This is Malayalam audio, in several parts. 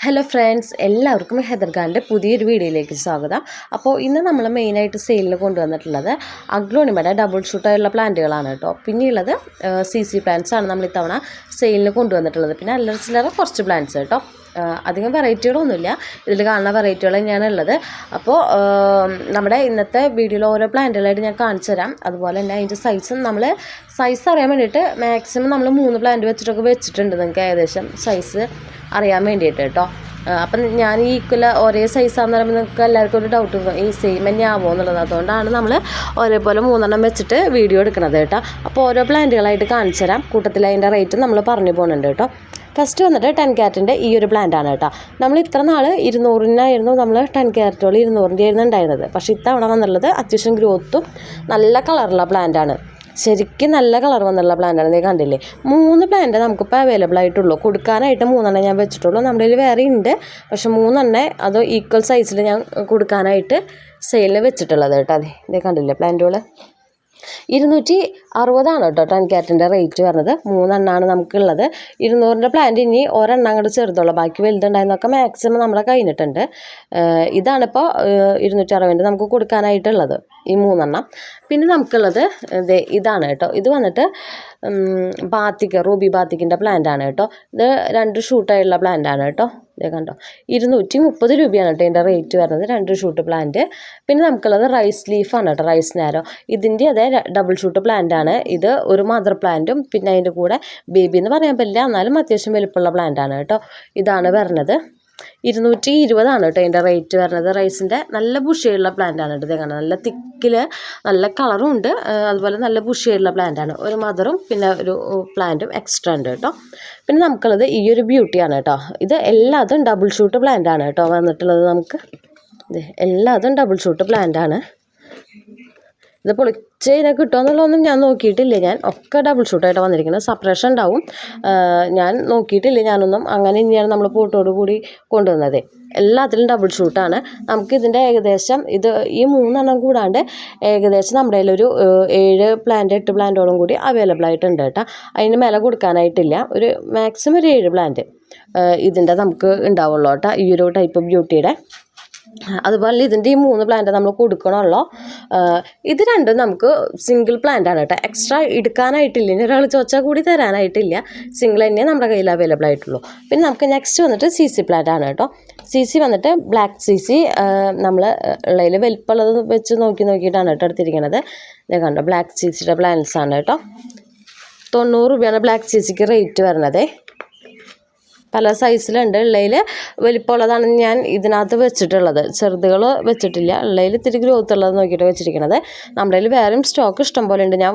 ഹലോ ഫ്രണ്ട്സ്, എല്ലാവർക്കും ഹെദർ ഖാൻ്റെ പുതിയൊരു വീഡിയോയിലേക്ക് സ്വാഗതം. അപ്പോൾ ഇന്ന് നമ്മൾ മെയിനായിട്ട് സെയിലിന് കൊണ്ടുവന്നിട്ടുള്ളത് അഗ്ലോണിമയുടെ ഡബിൾ ഷൂട്ടായുള്ള പ്ലാന്റുകളാണ് കേട്ടോ. പിന്നെയുള്ളത് CC പ്ലാന്റ്സ് ആണ് നമ്മൾ ഇത്തവണ സെയിലിന് കൊണ്ടുവന്നിട്ടുള്ളത്. പിന്നെ അല്ലറ ചില്ലറ കുറച്ച് പ്ലാന്റ്സ് കേട്ടോ. അധികം വെറൈറ്റികളൊന്നുമില്ല, ഇതിൽ കാണുന്ന വെറൈറ്റികൾ തന്നെയാണ് ഉള്ളത്. അപ്പോൾ നമ്മുടെ ഇന്നത്തെ വീഡിയോയിൽ ഓരോ പ്ലാന്റുകളായിട്ട് ഞാൻ കാണിച്ചു തരാം. അതുപോലെ തന്നെ അതിൻ്റെ സൈസും സൈസ് അറിയാൻ വേണ്ടിയിട്ട് മാക്സിമം നമ്മൾ 3 പ്ലാന്റ് വെച്ചിട്ടൊക്കെ വെച്ചിട്ടുണ്ട്, നിങ്ങൾക്ക് ഏകദേശം സൈസ് അറിയാൻ വേണ്ടിയിട്ട് കേട്ടോ. അപ്പം ഞാൻ ഈ ഒരേ സൈസാണെന്ന് പറയുമ്പോൾ നിങ്ങൾക്ക് എല്ലാവർക്കും ഒരു ഡൗട്ട് വരും, ഈ സെയിം തന്നെ ആവുമോ എന്നുള്ളത്. അതുകൊണ്ടാണ് നമ്മൾ ഒരേപോലെ 3 വെച്ചിട്ട് വീഡിയോ എടുക്കുന്നത് കേട്ടോ. അപ്പോൾ ഓരോ പ്ലാന്റുകളായിട്ട് കാണിച്ചു തരാം. കൂട്ടത്തിൽ അതിൻ്റെ റേറ്റ് നമ്മൾ പറഞ്ഞു പോകുന്നുണ്ട് കേട്ടോ. ഫസ്റ്റ് വന്നിട്ട് 10 ക്യാരറ്റിൻ്റെ ഈ ഒരു പ്ലാന്റാണ് കേട്ടോ. നമ്മൾ ഇത്ര നാൾ 200-നായിരുന്നു നമ്മൾ 10 ക്യാരറ്റുകൾ 200-ൻ്റെ ആയിരുന്നു ഉണ്ടായിരുന്നത്. പക്ഷേ ഇത്തവണ വന്നുള്ളത് അത്യാവശ്യം ഗ്രോത്തും നല്ല കളറുള്ള പ്ലാന്റാണ്. ശരിക്കും നല്ല കളർ വന്നുള്ള പ്ലാന്റാണ്. നീ കണ്ടില്ലേ, 3 പ്ലാന്റ് നമുക്കിപ്പോൾ അവൈലബിൾ ആയിട്ടുള്ളൂ. കൊടുക്കാനായിട്ട് 3 ഞാൻ വെച്ചിട്ടുള്ളൂ. നമ്മുടെ കയ്യിൽ വേറെ ഉണ്ട്, പക്ഷെ 3 അത് ഈക്വൽ സൈസിൽ ഞാൻ കൊടുക്കാനായിട്ട് സെയിലിന് വെച്ചിട്ടുള്ളത് കേട്ടോ. ഇതേ കണ്ടില്ലേ പ്ലാന്റുകൾ 260 കേട്ടോ 10 ക്യാരറ്റിൻ്റെ റേറ്റ് വരുന്നത്. 3 നമുക്കുള്ളത്. 200-ൻ്റെ പ്ലാന്റ് ഇനി ഒരെണ്ണം അങ്ങോട്ട് ചെറുതുള്ളൂ, ബാക്കി വലുതുണ്ടായിരുന്നൊക്കെ മാക്സിമം നമ്മുടെ കഴിഞ്ഞിട്ടുണ്ട്. ഇതാണിപ്പോൾ 260 നമുക്ക് കൊടുക്കാനായിട്ടുള്ളത്, ഈ 3. പിന്നെ നമുക്കുള്ളത് ഇതാണ് കേട്ടോ. ഇത് വന്നിട്ട് റൂബി ബാത്തിക്കിൻ്റെ പ്ലാന്റാണ് കേട്ടോ. ഇത് 2 ഷൂട്ടായുള്ള പ്ലാന്റാണ് കേട്ടോ. ഇതേ കണ്ടോ, 230 രൂപയാണ് കേട്ടോ ഇതിൻ്റെ റേറ്റ് വരുന്നത്, 2 ഷൂട്ട് പ്ലാന്റ്. പിന്നെ നമുക്കുള്ളത് റൈസ് ലീഫാണ് കേട്ടോ, റൈസ് നാരോ. ഇതിൻ്റെ അതേ ഡബിൾ ഷൂട്ട് പ്ലാന്റാണ്. ഇത് ഒരു മദർ പ്ലാന്റും പിന്നെ അതിൻ്റെ കൂടെ ബേബി എന്ന് പറയാൻ പറ്റില്ല, എന്നാലും അത്യാവശ്യം വലുപ്പമുള്ള പ്ലാന്റാണ് കേട്ടോ. ഇതാണ് വരുന്നത്. 220 കേട്ടോ ഇതിൻ്റെ റേറ്റ് വരുന്നത്. റൈസിൻ്റെ നല്ല ബുഷിയുള്ള പ്ലാന്റാണ് കേട്ടോ. ഇതേ കണ്ടോ, നല്ല തിക്കിൽ നല്ല കളറും ഉണ്ട്, അതുപോലെ നല്ല ബുഷിയുള്ള പ്ലാന്റാണ്. ഒരു മദറും പിന്നെ ഒരു പ്ലാന്റും എക്സ്ട്രാ ഉണ്ട് കേട്ടോ. പിന്നെ നമുക്കുള്ളത് ഈ ഒരു ബ്യൂട്ടിയാണ് കേട്ടോ. ഇത് എല്ലാതും ഡബിൾ ഷൂട്ട് പ്ലാന്റാണ് കേട്ടോ വന്നിട്ടുള്ളത്. നമുക്ക് എല്ലാതും ഡബിൾ ഷൂട്ട് പ്ലാന്റാണ്. ഇത് പൊളിച്ച് ഇതിനെ കിട്ടുമെന്നുള്ളതൊന്നും ഞാൻ നോക്കിയിട്ടില്ല. ഞാൻ ഒക്കെ ഡബിൾ ഷൂട്ടായിട്ട് വന്നിരിക്കുന്നത്. സെപ്പറേഷൻ ഉണ്ടാവും, ഞാൻ നോക്കിയിട്ടില്ല ഞാനൊന്നും. അങ്ങനെ തന്നെയാണ് നമ്മൾ പോട്ടോട് കൂടി കൊണ്ടുവന്നത്. എല്ലാത്തിലും ഡബിൾ ഷൂട്ടാണ്. നമുക്കിതിൻ്റെ ഏകദേശം ഈ 3 കൂടാണ്ട് ഏകദേശം നമ്മുടെ കയ്യിലൊരു 7 പ്ലാന്റ് 8 പ്ലാന്റോളം കൂടി അവൈലബിൾ ആയിട്ടുണ്ട് കേട്ടോ. അതിന് മേലെ കൊടുക്കാനായിട്ടില്ല. ഒരു മാക്സിമം ഒരു 7 പ്ലാന്റ് ഇതിൻ്റെ നമുക്ക് ഉണ്ടാവുള്ളൂ കേട്ടോ, ഈ ഒരു ടൈപ്പ് ബ്യൂട്ടിയുടെ. അതുപോലെ ഇതിൻ്റെ ഈ 3 പ്ലാന്റ് നമ്മൾ കൊടുക്കണമല്ലോ. ഇത് രണ്ടും നമുക്ക് സിംഗിൾ പ്ലാന്റ് ആണ് കേട്ടോ. എക്സ്ട്രാ എടുക്കാനായിട്ടില്ല, ഇനി ഒരാൾ ചോദിച്ചാൽ കൂടി തരാനായിട്ടില്ല. സിംഗിൾ തന്നെ നമ്മുടെ കയ്യിൽ അവൈലബിൾ ആയിട്ടുള്ളൂ. പിന്നെ നമുക്ക് നെക്സ്റ്റ് വന്നിട്ട് CC പ്ലാന്റ് ആണ് കേട്ടോ. CC വന്നിട്ട് ബ്ലാക്ക് CC നമ്മൾ ഉള്ളതിൽ വലിപ്പമുള്ളത് വെച്ച് നോക്കിയിട്ടാണ് കേട്ടോ എടുത്തിരിക്കുന്നത്. ഇത് കണ്ടോ, ബ്ലാക്ക് CCയുടെ പ്ലാന്റ്സ് ആണ് കേട്ടോ. 90 രൂപയാണ് ബ്ലാക്ക് CCക്ക് റേറ്റ് വരുന്നത്. പല സൈസിലുണ്ട്. ഉള്ളതിൽ വലിപ്പമുള്ളതാണ് ഞാൻ ഇതിനകത്ത് വെച്ചിട്ടുള്ളത്, ചെറുതുകൾ വെച്ചിട്ടില്ല. ഉള്ളതിൽ ഇത്തിരി ഗ്രോത്ത് ഉള്ളത് നോക്കിയിട്ട് വെച്ചിരിക്കുന്നത്. നമ്മുടെ കയ്യിൽ വേറെയും സ്റ്റോക്ക് ഇഷ്ടം പോലെ ഉണ്ട്. ഞാൻ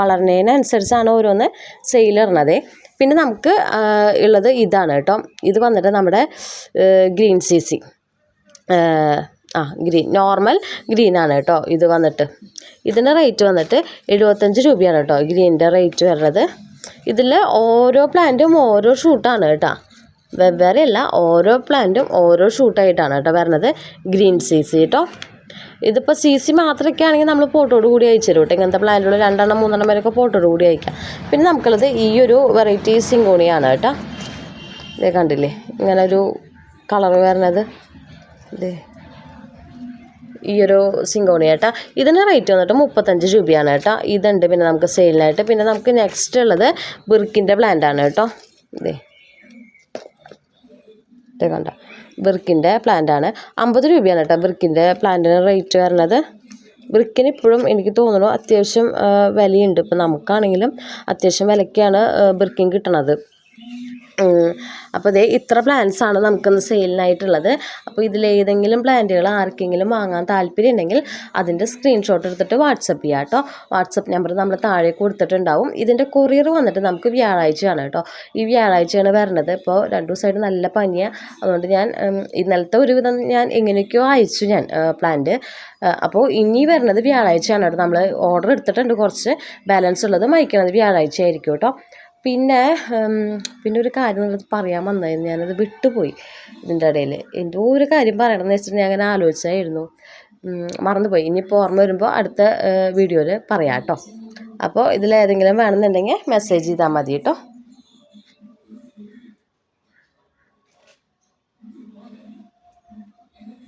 വളരുന്നതിനനുസരിച്ചാണ് ഓരോന്ന് സെയിലിടുന്നത്. പിന്നെ നമുക്ക് ഉള്ളത് ഇതാണ് കേട്ടോ. ഇത് വന്നിട്ട് നമ്മുടെ ഗ്രീൻ CC, നോർമൽ ഗ്രീനാണ് കേട്ടോ. ഇത് വന്നിട്ട് ഇതിൻ്റെ റേറ്റ് വന്നിട്ട് 75 രൂപയാണ് കേട്ടോ ഗ്രീനിൻ്റെ റേറ്റ് വരുന്നത്. ഇതിൽ ഓരോ പ്ലാന്റും ഓരോ ഷൂട്ടാണ് കേട്ടോ, വെവ്വേറെ അല്ല. ഓരോ പ്ലാന്റും ഓരോ ഷൂട്ടായിട്ടാണ് കേട്ടോ വരുന്നത്. ഗ്രീൻ CC കേട്ടോ. ഇതിപ്പോൾ CC മാത്രമൊക്കെ ആണെങ്കിൽ നമ്മൾ പോട്ടോട് കൂടി അയച്ചു തരും കേട്ടോ. ഇങ്ങനത്തെ പ്ലാന്റുകൾ 2 3 വരെയൊക്കെ പോട്ടോട് കൂടി അയക്കാം. പിന്നെ നമുക്കുള്ളത് ഈ ഒരു വെറൈറ്റി സിങ്കോണിയാണ് കേട്ടോ. ഇതേ കണ്ടില്ലേ, ഇങ്ങനെ ഒരു കളർ വരുന്നത്. ഇതേ ഈ ഒരു സിങ്കോണി കേട്ടോ. ഇതിന് റേറ്റ് വന്നിട്ട് 35 രൂപയാണ് കേട്ടോ. ഇതുണ്ട് പിന്നെ നമുക്ക് സെയിലിനായിട്ട്. പിന്നെ നമുക്ക് നെക്സ്റ്റ് ഉള്ളത് ബിർക്കിൻ്റെ പ്ലാന്റാണ് കേട്ടോ. ഇതേ കണ്ട, ബിർക്കിൻ്റെ പ്ലാന്റാണ്. 50 രൂപയാണ് കേട്ടോ ബിർക്കിൻ്റെ പ്ലാന്റിന് റേറ്റ് വരുന്നത്. ബിർക്കിന് ഇപ്പോഴും എനിക്ക് തോന്നുന്നു അത്യാവശ്യം വിലയുണ്ട്. ഇപ്പം നമുക്കാണെങ്കിലും അത്യാവശ്യം വിലയ്ക്കാണ് ബിർക്കിൻ കിട്ടണത്. അപ്പോൾ ഇത്ര പ്ലാന്റ്സ് ആണ് നമുക്കിന്ന് സെയിലിനായിട്ടുള്ളത്. അപ്പോൾ ഇതിലേതെങ്കിലും പ്ലാന്റുകൾ ആർക്കെങ്കിലും വാങ്ങാൻ താല്പര്യം ഉണ്ടെങ്കിൽ അതിൻ്റെ സ്ക്രീൻഷോട്ട് എടുത്തിട്ട് വാട്സപ്പ് ചെയ്യാം കേട്ടോ. വാട്സപ്പ് നമ്പർ നമ്മൾ താഴെ കൊടുത്തിട്ടുണ്ടാവും. ഇതിൻ്റെ കൊറിയർ വന്നിട്ട് നമുക്ക് വ്യാഴാഴ്ചയാണ് കേട്ടോ. ഈ വ്യാഴാഴ്ചയാണ് വരുന്നത്. ഇപ്പോൾ 2 ദിവസമായിട്ട് നല്ല പനിയാണ്, അതുകൊണ്ട് ഞാൻ ഇന്നലത്തെ ഒരുവിധം ഞാൻ എങ്ങനെയൊക്കെയോ അയച്ചു ഞാൻ പ്ലാന്റ്. അപ്പോൾ ഇനി വരുന്നത് വ്യാഴാഴ്ചയാണ് കേട്ടോ. നമ്മൾ ഓർഡർ എടുത്തിട്ടുണ്ട്, കുറച്ച് ബാലൻസ് ഉള്ളത് അയക്കണത് വ്യാഴാഴ്ച ആയിരിക്കും കേട്ടോ. പിന്നെ ഒരു കാര്യം പറയാൻ വന്നായിരുന്നു, ഞാനത് വിട്ടുപോയി ഇതിൻ്റെ ഇടയിൽ. എന്തോ ഒരു കാര്യം പറയണമെന്ന് വെച്ചിട്ട് ഞാൻ അങ്ങനെ ആലോചിച്ചായിരുന്നു, മറന്നുപോയി. ഇനിയിപ്പോൾ ഓർമ്മ വരുമ്പോൾ അടുത്ത വീഡിയോയിൽ പറയാം കേട്ടോ. അപ്പോൾ ഇതിലേതെങ്കിലും വേണമെന്നുണ്ടെങ്കിൽ മെസ്സേജ് ചെയ്താൽ മതി കേട്ടോ.